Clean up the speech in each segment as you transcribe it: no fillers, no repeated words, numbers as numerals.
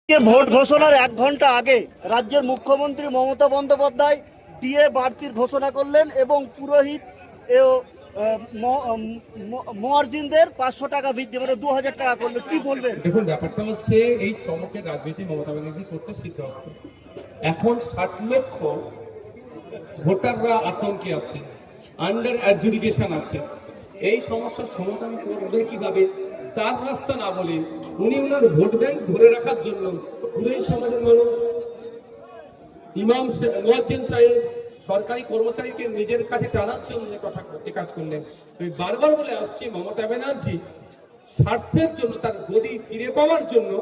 Vote ঘোষণার ১ ঘন্টা আগে রাজ্যের মুখ্যমন্ত্রী মমতা বন্দ্যোপাধ্যায় ডিএ বাড়তির ঘোষণা করলেন এবং পুরোহিত ও মুয়াজ্জিনদের ৫০০ টাকা বৃদ্ধি মানে ২০০০ টাকা করলেন। কি বলবেন? দেখুন, ব্যাপারটা হচ্ছে এই চমকের রাজনীতি মমতা ব্যানার্জি করতে সিদ্ধান্ত। এখন ৬০ লক্ষ ভোটাররা আতঙ্কে আছে, আন্ডার অ্যাডজুডিকেশন আছে। এই সমস্যার সমাধান করবে কিভাবে তার রাস্তা না বলে উনি ওনার ভোট ব্যাংক ধরে রাখার জন্য পুরোই সমাজের মানুষ, ইমাম মুয়াজ্জিন সাহেব, সরকারি কর্মচারীকে নিজের কাছে টানার জন্য কথা কাজ করলেন। আমি বারবার বলে আসছি, মমতা ব্যানার্জি স্বার্থের জন্য, তার গদি ফিরে পাওয়ার জন্য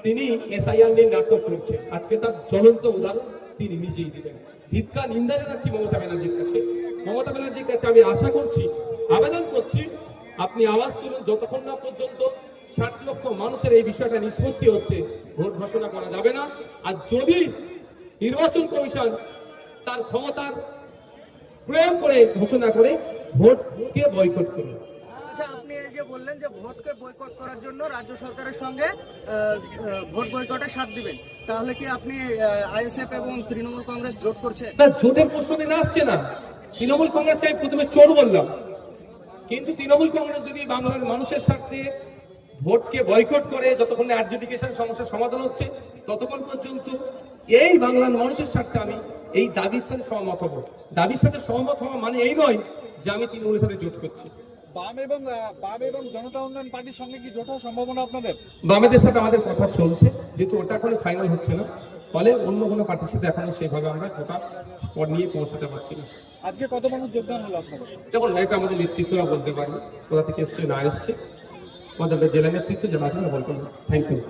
তিনি এসআইআর নিয়ে নাটক করছেন। আজকে তার জ্বলন্ত উদাহরণ তিনি নিজেই দিলেন। ধিক্কার, নিন্দা জানাচ্ছি মমতা ব্যানার্জির কাছে। মমতা ব্যানার্জির কাছে আমি আশা করছি, আবেদন করছি, আপনি আওয়াজ তুলুন। যতক্ষণ না পর্যন্ত ৬০ লক্ষ মানুষের এই বিষয়টা নিষ্পত্তি হচ্ছে, ভোট ঘোষণা করা যাবে না। আর যদি নির্বাচন কমিশন তার ক্ষমতার প্রয়োগ করে ঘোষণা করে ভোটকে বয়কট করবে। আচ্ছা, আপনি এই যে বললেন যে ভোটকে বয়কট করার জন্য রাজ্য সরকারের সঙ্গে ভোট বয়কটের সাথ দিবেন, তাহলে কি আপনি আইএসএফ এবং তৃণমূল কংগ্রেস জোট করছে? না, জোটের প্রশ্ন দিন আসছে না। তৃণমূল কংগ্রেসকে আমি প্রথমে চোর বললাম, কিন্তু তৃণমূল কংগ্রেস যদি বাংলার মানুষের স্বার্থে ভোটকে বয়কট করে, যতক্ষণ অ্যাডজুডিকেশন সমস্যার সমাধান হচ্ছে ততক্ষণ পর্যন্ত এই বাংলার মানুষের স্বার্থে আমি এই দাবির সাথে সহমত হব। দাবির সাথে সহমত হওয়া মানে এই নয় যে আমি তৃণমূলের সাথে জোট করছি। বাম এবং জনতা উন্নয়ন পার্টির সঙ্গে কি জোট হওয়ার সম্ভাবনা আপনাদের? বামেদের সাথে আমাদের কথা চলছে, যেহেতু ওটা এখনো ফাইনাল হচ্ছে না, ফলে অন্য কোনো পার্টির সাথে এখনো সেভাবে আমরা কথা নিয়ে পৌঁছাতে পারছি না। আজকে কত মানুষ যোগদান হলো আপনাদের? দেখুন, এটা আমাদের নেতৃত্বরা বলতে পারবে কোথা থেকে এসছে না এসছে। আমাদের জেলা নেতৃত্ব যারা আছে বলতে পারবে। Thank you.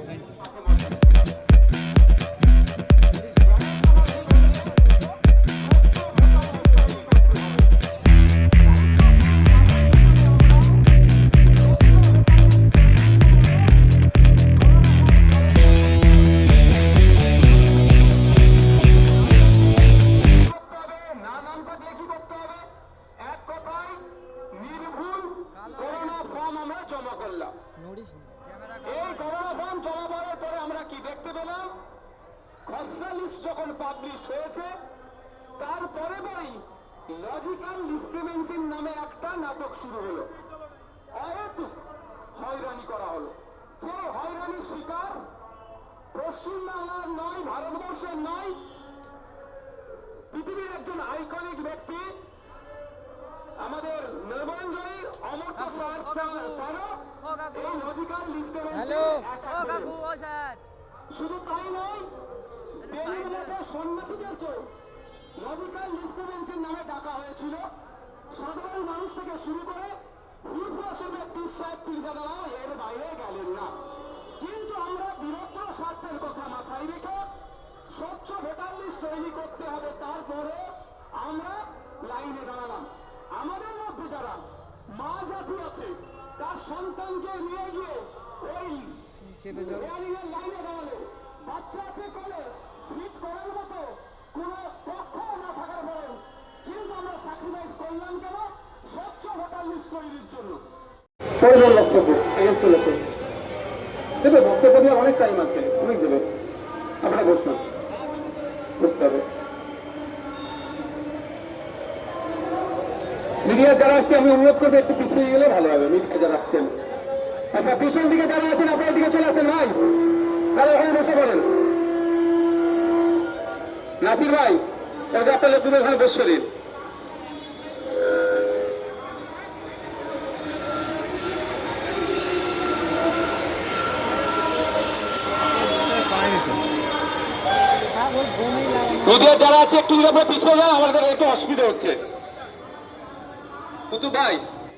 এই করোনা ফর্ম জমা পড়ার পরে আমরা কি দেখতে পেলাম? খসড়া লিস্ট যখন পাবলিশ হয়েছে, তারপরে পরেই লজিক্যাল ডিসক্রিমিনেশন নামে একটা নাটক শুরু হলো। অহেতুক হয়রানি করা হলো। যে হয়রানির শিকার পশ্চিমবাংলার নয়, ভারতবর্ষের নয়, পৃথিবীর একজন আইকনিক ব্যক্তি, আমাদের নির্মঞ্জনী অমর্ত্য এই লজিক্যাল ডিসক্রিমিনেশন। শুধু তাই নয়, সন্ন্যাসীদেরকে লজিক্যাল ডিসক্রিমিনেশন নামে ডাকা হয়েছিল। সাধারণ মানুষ থেকে শুরু করে পীর সাহেব পীরজাদারাও এর বাইরে গেলেন না। কিন্তু আমরা বৃহত্তর স্বার্থের কথা মাথায় রেখে স্বচ্ছ ভোটার লিস্ট তৈরি করতে হবে, তারপরে আমরা লাইনে দাঁড়ালাম। আমাদের মধ্যে যারা মা জাতি আছে, তার সন্তানকে নিয়ে গিয়ে ওই লাইনে দাঁড়ালে, বাচ্চা আছে কোলে, ফিট করার মতো কোন পক্ষ না থাকার পরেও কিন্তু আমরা স্যাক্রিফাইস করলাম কেন? স্বচ্ছ ভোটার লিস্ট তৈরির জন্য। দেবে বক্তব্য দেওয়ার অনেক টাইম আছে, অনেক দেবে, আপনারা বসুন, বুঝতে হবে। মিডিয়া যারা আছে আমি অনুরোধ করবো একটু পিছিয়ে গেলে ভালো হবে। মিডিয়া যারা আছেন, আপনার পিছন দিকে যারা আছেন আপনার দিকে চলে আসেন ভাই, তাহলে ওখানে বসে বলেন। নাসির ভাই, ওকে আপনার লোকদের ওখানে বসে দিন। মিডিয়া যারা আছে একটু পিছিয়ে যান, আমাদের একটু অসুবিধা হচ্ছে। কুতুব ভাই,